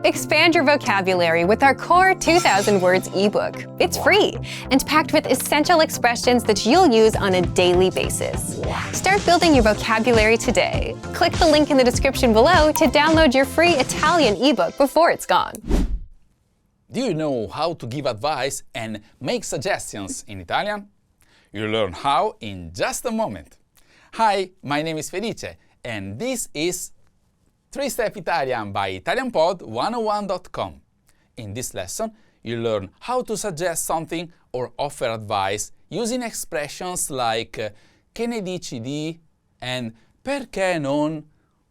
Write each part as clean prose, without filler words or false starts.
Expand your vocabulary with our Core 2000 Words ebook. It's free and packed with essential expressions that you'll use on a daily basis. Start building your vocabulary today. Click the link in the description below to download your free Italian ebook before it's gone. Do you know how to give advice and make suggestions in Italian? You'll learn how in just a moment. Hi, my name is Felice, and this is 3-Step Italian by ItalianPod101.com. In this lesson, you'll learn how to suggest something or offer advice using expressions like che ne dici di and perché non,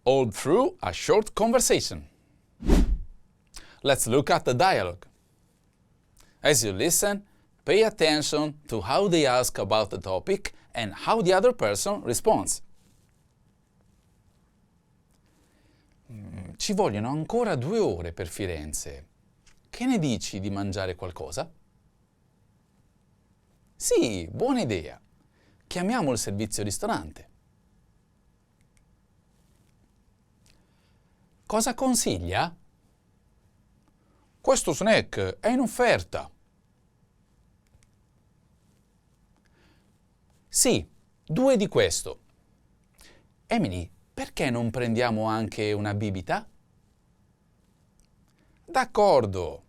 all through a short conversation. Let's look at the dialogue. As you listen, pay attention to how they ask about the topic and how the other person responds. Ci vogliono ancora 2 ore per Firenze. Che ne dici di mangiare qualcosa? Sì, buona idea. Chiamiamo il servizio ristorante. Cosa consiglia? Questo snack è in offerta. Sì, 2 di questo. Emily, perché non prendiamo anche una bibita? D'accordo.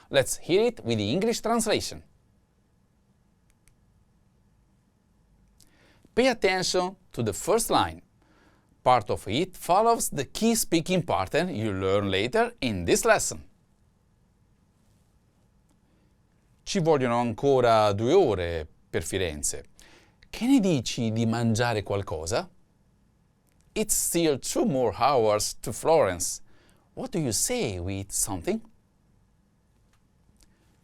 Let's hear it with the English translation. Pay attention to the first line. Part of it follows the key speaking pattern you learn later in this lesson. Ci vogliono ancora 2 ore per Firenze. Che ne dici di mangiare qualcosa? It's still 2 more hours to Florence. What do you say we eat something?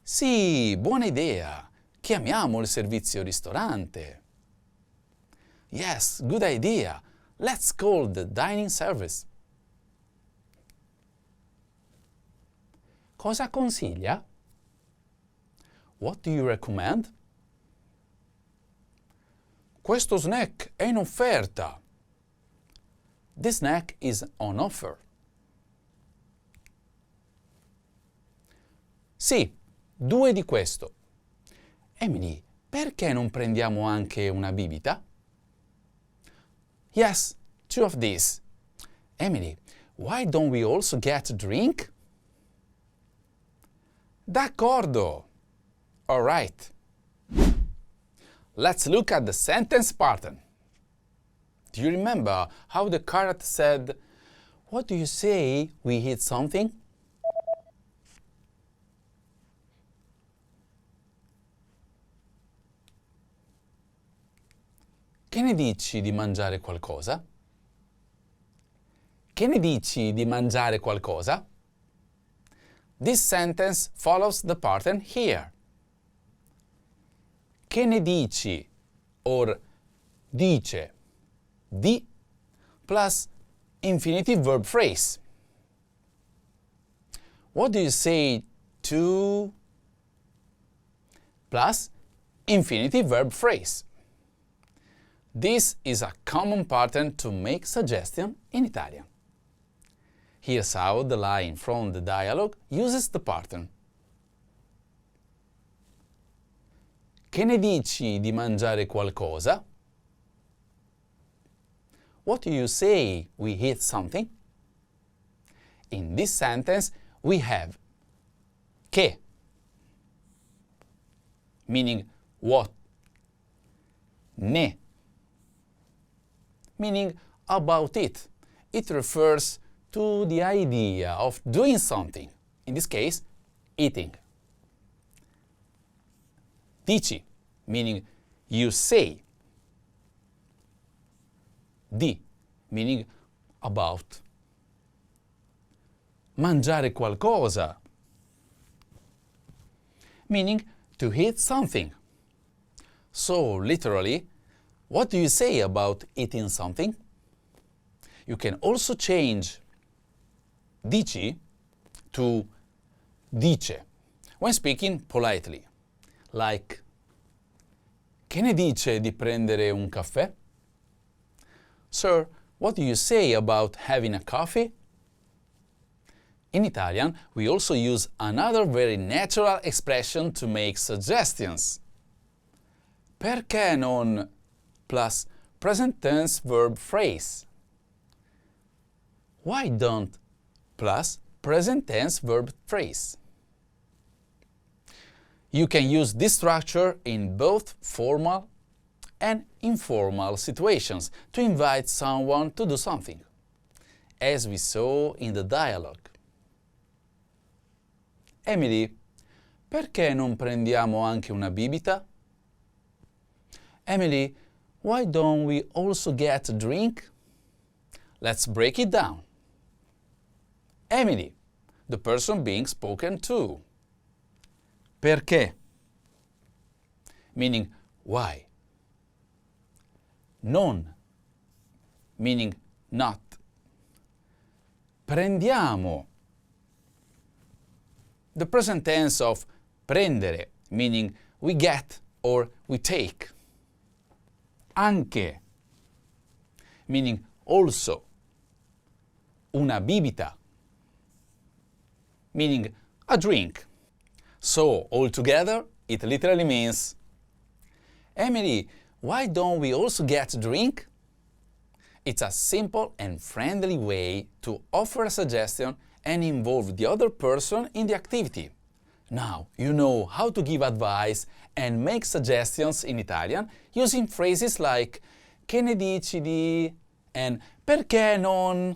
Sì, buona idea. Chiamiamo il servizio ristorante. Yes, good idea. Let's call the dining service. Cosa consiglia? What do you recommend? Questo snack è in offerta. This snack is on offer. Sì, 2 di questo. Emily, perché non prendiamo anche una bibita? Yes, 2 of these. Emily, why don't we also get a drink? D'accordo. All right. Let's look at the sentence pattern. Do you remember how the carrot said, "What do you say we eat something?" Che ne dici di mangiare qualcosa? Che ne dici di mangiare qualcosa? This sentence follows the pattern here. Che ne dici or dice di plus infinitive verb phrase. What do you say to plus infinitive verb phrase. This is a common pattern to make suggestion in Italian. Here's how the line from the dialogue uses the pattern. Che ne dici di mangiare qualcosa? What do you say we eat something? In this sentence, we have che, meaning what, ne, meaning about it. It refers to the idea of doing something, in this case, eating. Dici, meaning you say. Di, meaning about. Mangiare qualcosa, meaning to eat something. So, literally, what do you say about eating something? You can also change dici to dice when speaking politely, like che ne dice di prendere un caffè? Sir, what do you say about having a coffee? In Italian, we also use another very natural expression to make suggestions. Perché non plus present tense verb phrase? Why don't plus present tense verb phrase? You can use this structure in both formal and informal situations to invite someone to do something, as we saw in the dialogue. Emily, perché non prendiamo anche una bibita? Emily, why don't we also get a drink? Let's break it down. Emily, the person being spoken to. Perché? Meaning why. Non, meaning not. Prendiamo. The present tense of prendere, meaning we get or we take. Anche, meaning also. Una bibita, meaning a drink. So, altogether, it literally means, Emily, why don't we also get a drink? It's a simple and friendly way to offer a suggestion and involve the other person in the activity. Now you know how to give advice and make suggestions in Italian using phrases like che ne dici di and perché non?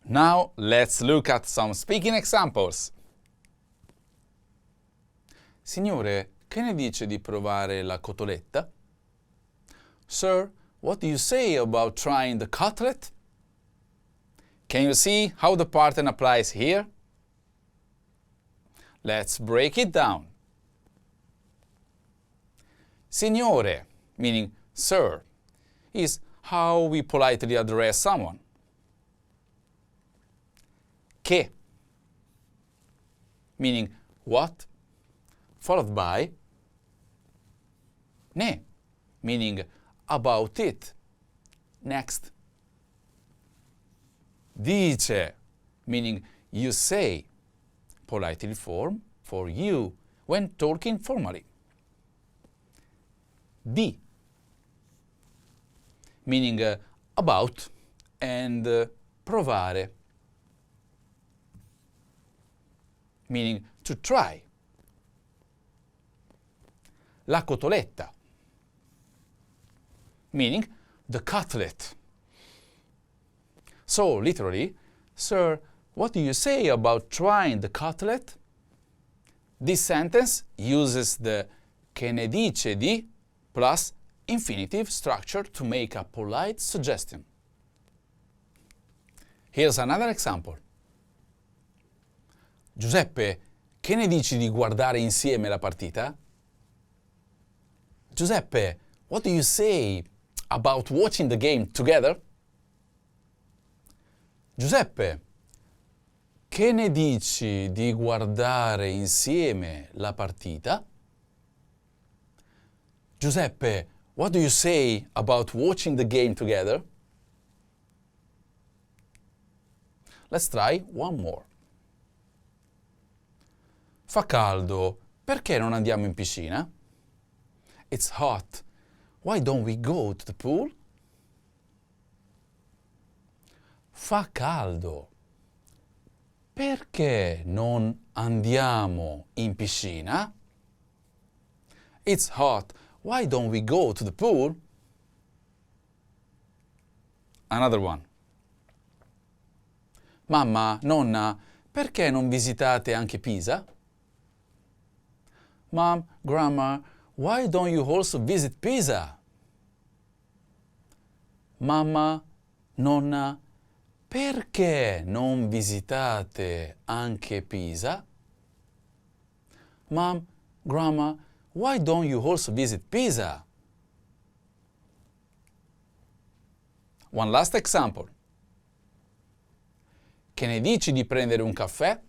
Now let's look at some speaking examples. Signore, che ne dice di provare la cotoletta? Sir, what do you say about trying the cutlet? Can you see how the pattern applies here? Let's break it down. Signore, meaning sir, is how we politely address someone. Che, meaning what, followed by ne, meaning about it, next. Dice, meaning you say, politely form for you when talking formally. Di, meaning about and provare, meaning to try. La cotoletta, meaning the cutlet. So, literally, sir, what do you say about trying the cutlet? This sentence uses the che ne dice di plus infinitive structure to make a polite suggestion. Here's another example. Giuseppe, che ne dici di guardare insieme la partita? Giuseppe, what do you say about watching the game together? Giuseppe, che ne dici di guardare insieme la partita? Giuseppe, what do you say about watching the game together? Let's try one more. Fa caldo, perché non andiamo in piscina? It's hot. Why don't we go to the pool? Fa caldo. Perché non andiamo in piscina? It's hot. Why don't we go to the pool? Another one. Mamma, nonna, perché non visitate anche Pisa? Mom, Grandma, why don't you also visit Pisa? Mamma, nonna, perché non visitate anche Pisa? Mom, Grandma, why don't you also visit Pisa? One last example. Che ne dici di prendere un caffè?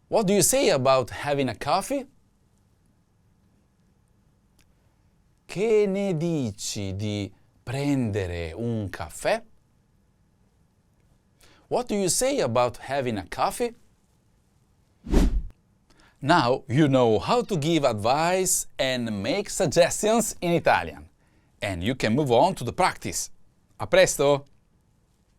What do you say about having a coffee? Che ne dici di prendere un caffè? What do you say about having a coffee? Now you know how to give advice and make suggestions in Italian. And you can move on to the practice. A presto!